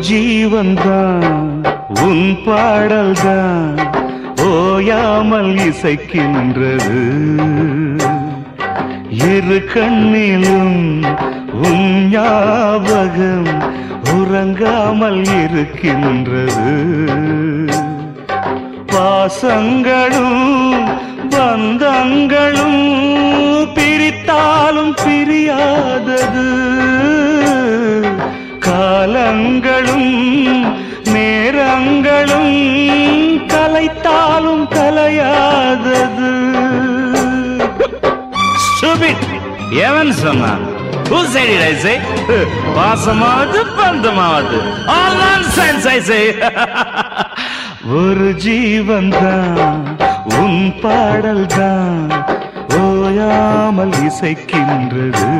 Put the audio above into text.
ஜீவன்தான் உன் பாடல்தான் ஓயாமல் இசைக்கின்றது. இரு கண்ணிலும் உன் ஞாபகம் உறங்காமல் இருக்கின்றது. பாசங்களும் பந்தங்களும் பிரித்தாலும் பிரியாதது. காலங்களும் நேரங்களும் கலைத்தாலும் கலையாதது. எவன் சொன்னான்? Who said it, I say? பாசமாவது பந்தமாவது all nonsense, I say. ஒரு ஜீவன்தான் உன் பாடல்தான் ஓயாமல் இசைக்கின்றது.